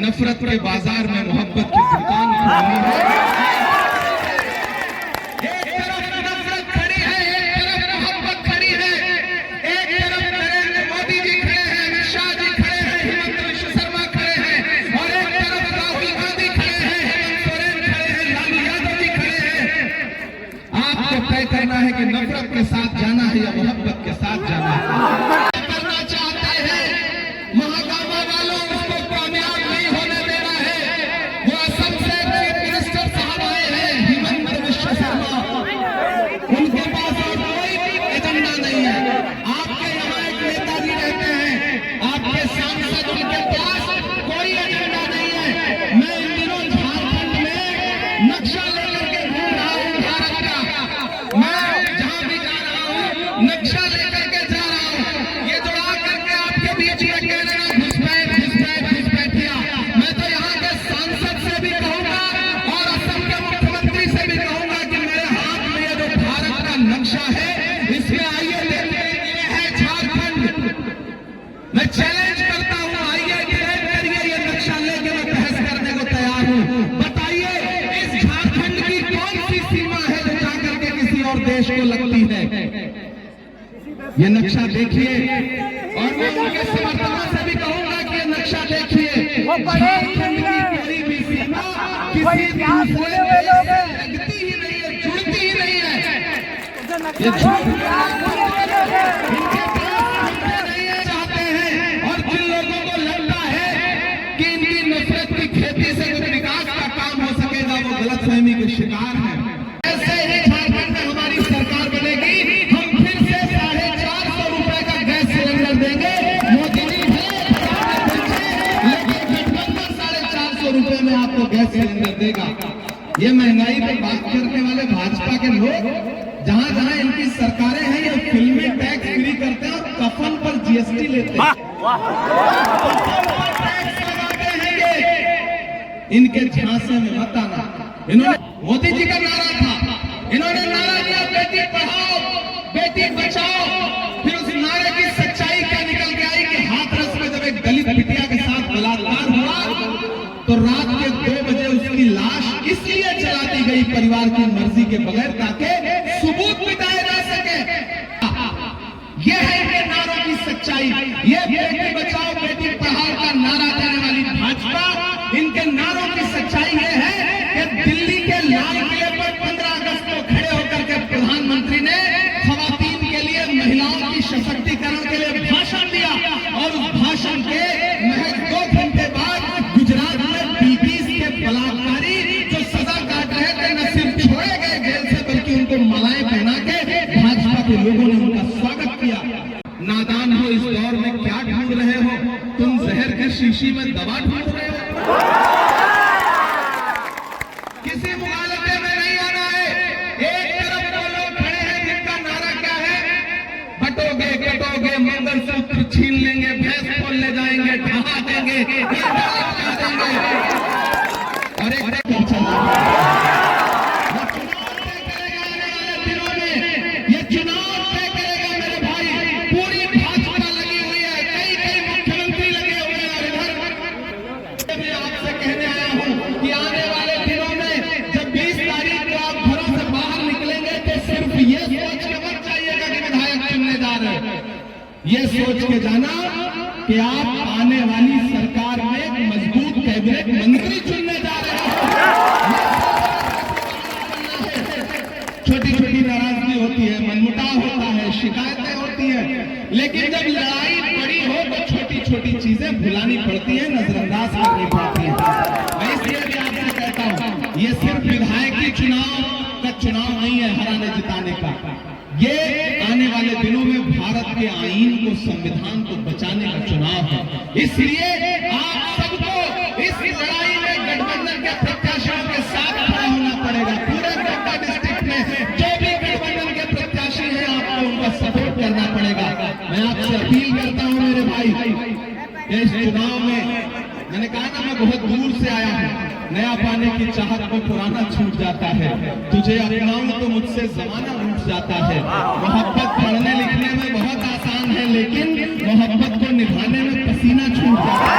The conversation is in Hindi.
नफरत के बाजार में मोहब्बत की दुकान खोलनी है। एक तरफ नफरत खड़ी है, एक तरफ मोहब्बत खड़ी है। एक तरफ नरेंद्र मोदी जी खड़े हैं, अमित शाह जी खड़े हैं, हिमंत विश्व शर्मा खड़े हैं, और एक तरफ राहुल गांधी खड़े हैं, हेमंत सोरेन खड़े हैं, लालू यादव जी खड़े हैं। आपको तय करना है कि नफरत के साथ जाना है या मोहब्बत के साथ जाना है। करना चाहते हैं महागामा वालों, उसको कामयाब नहीं होने देना है। वो असम से चीफ मिनिस्टर साहब आए हैं, हिमंत विश्व शर्मा, उनके पास और कोई एजेंडा नहीं है। आपके यहाँ एक नेताजी रहते हैं, आपके सांसद, उनके पास कोई एजेंडा नहीं है। मैं इन दिनों झारखंड में नक्शा लेकर के घूम रहा हूँ भारत का। मैं जहां भी जा रहा हूँ नक्शा लेकर के जा रहा हूँ। ये जो आकर के आपके बीच में कह रहे हैं घुसपैठिया, मैं तो यहाँ के सांसद से भी कहूंगा और असम के मुख्यमंत्री से भी कहूंगा कि मेरे हाथ में ये जो भारत का नक्शा है, इसमें आइए देखते हैं, ये है झारखंड। मैं चैलेंज करता हूँ, आइए डिबेट करिए, ये नक्शा लेके मैं बहस करने को तैयार हूँ। बताइए इस झारखंड की कौन सी सीमा है जो जाकर के किसी और देश को लगती है। ये नक्शा देखिए, और मैं उनके समर्थकों से भी कहूंगा कि ये नक्शा देखिए, झारखंड की कोई भी सीमा किसी दूसरे देश से लगती ही नहीं है, जुड़ती ही नहीं है। ये इनके पास नहीं चाहते हैं, और जिन लोगों को लगता है कि इनकी नफरत की खेती से कुछ विकास का काम हो सकेगा, वो गलतफहमी के शिकार हैं। ऐसे ही झारखंड में हमारी सरकार बनेगी, हम फिर से 450 रुपए का गैस सिलेंडर देंगे। मोदी जी लेकिन गठबंधन 450 रुपए में आपको गैस सिलेंडर देगा। ये महंगाई पर बात करने वाले भाजपा के लोग, जहां जहां इनकी सरकारें हैं, ये फिल्में टैक्स फ्री करते हैं और कफन पर जीएसटी लेते हैं। टैक्स लगाते हैं ये, इनके झांसे में मत आना। इन्होंने मोदी जी का नारा था, इन्होंने नारा दिया बेटी पढ़ाओ बेटी बचाओ। फिर उस नारे की सच्चाई क्या निकल के आई कि हाथरस में जब एक दलित बिटिया के साथ बलात्कार हुआ तो रात के 2 बजे उसकी लाश इसलिए जला दी गई परिवार की मर्जी के बगैर, ताकि सबूत मिटाए जा सके। यह है इनके नारों की सच्चाई। ये बेटी बचाओ बेटी पढ़ाओ का नारा देने वाली भाजपा, इनके नारों की सच्चाई यह है कि दिल्ली के लाल किले पर 15 अगस्त को खड़े होकर के प्रधानमंत्री ने खवातीन के लिए, महिलाओं की सशक्तिकरण के लिए भाषण दिया, और उस भाषण के महज 2 घंटे बाद गुजरात में पीटीस के बलात्कारी जो सजा काट रहे थे, न सिर्फ छोड़े गए जेल से, बल्कि उनको मालाएं पहना के भाजपा के लोगों ने उनका स्वागत किया। नादान हो, इस दौर में क्या ढूंढ रहे हो तुम? जहर की शीशी में दवा ढूंढ रहे हो। किसी मुगालते में नहीं आना है। एक तरफ वो लोग खड़े हैं जिनका नारा क्या है, बटोगे कटोगे मंगलसूत्र छीन लेंगे, भैंस खोल ले जाएंगे, ढहा देंगे, और एक ये सोच के जाना कि आप आने वाली सरकार में एक मजबूत कैबिनेट मंत्री चुनने जा रहे हैं। छोटी छोटी नाराजगी होती है, मनमुटाव होता है, शिकायतें होती है, लेकिन जब लड़ाई बड़ी हो तो छोटी छोटी चीजें भुलानी पड़ती है, नजरअंदाज करनी पड़ती है। मैं इसलिए भी आपसे कहता हूं, ये सिर्फ विधायकी चुनाव का चुनाव नहीं है हराने जिताने का। ये आने वाले दिनों में भारत के आईन को, संविधान को बचाने का चुनाव है। इसलिए आप सबको इस लड़ाई में गठबंधन के प्रत्याशियों के साथ खड़ा होना पड़ेगा। पूरे गोड्डा डिस्ट्रिक्ट में जो भी गठबंधन के प्रत्याशी हैं, आपको उनका सपोर्ट करना पड़ेगा। मैं आपसे अपील करता हूं मेरे भाई, इस चुनाव में मैंने कहा ना, मैं बहुत दूर से आया हूं। नया पाने की चाहत में पुराना छूट जाता है, तुझे अपनाऊं तो मुझसे जमाना उठ जाता है। मोहब्बत पढ़ने लिखने में बहुत आसान है, लेकिन मोहब्बत को निभाने में पसीना छूट जाता है।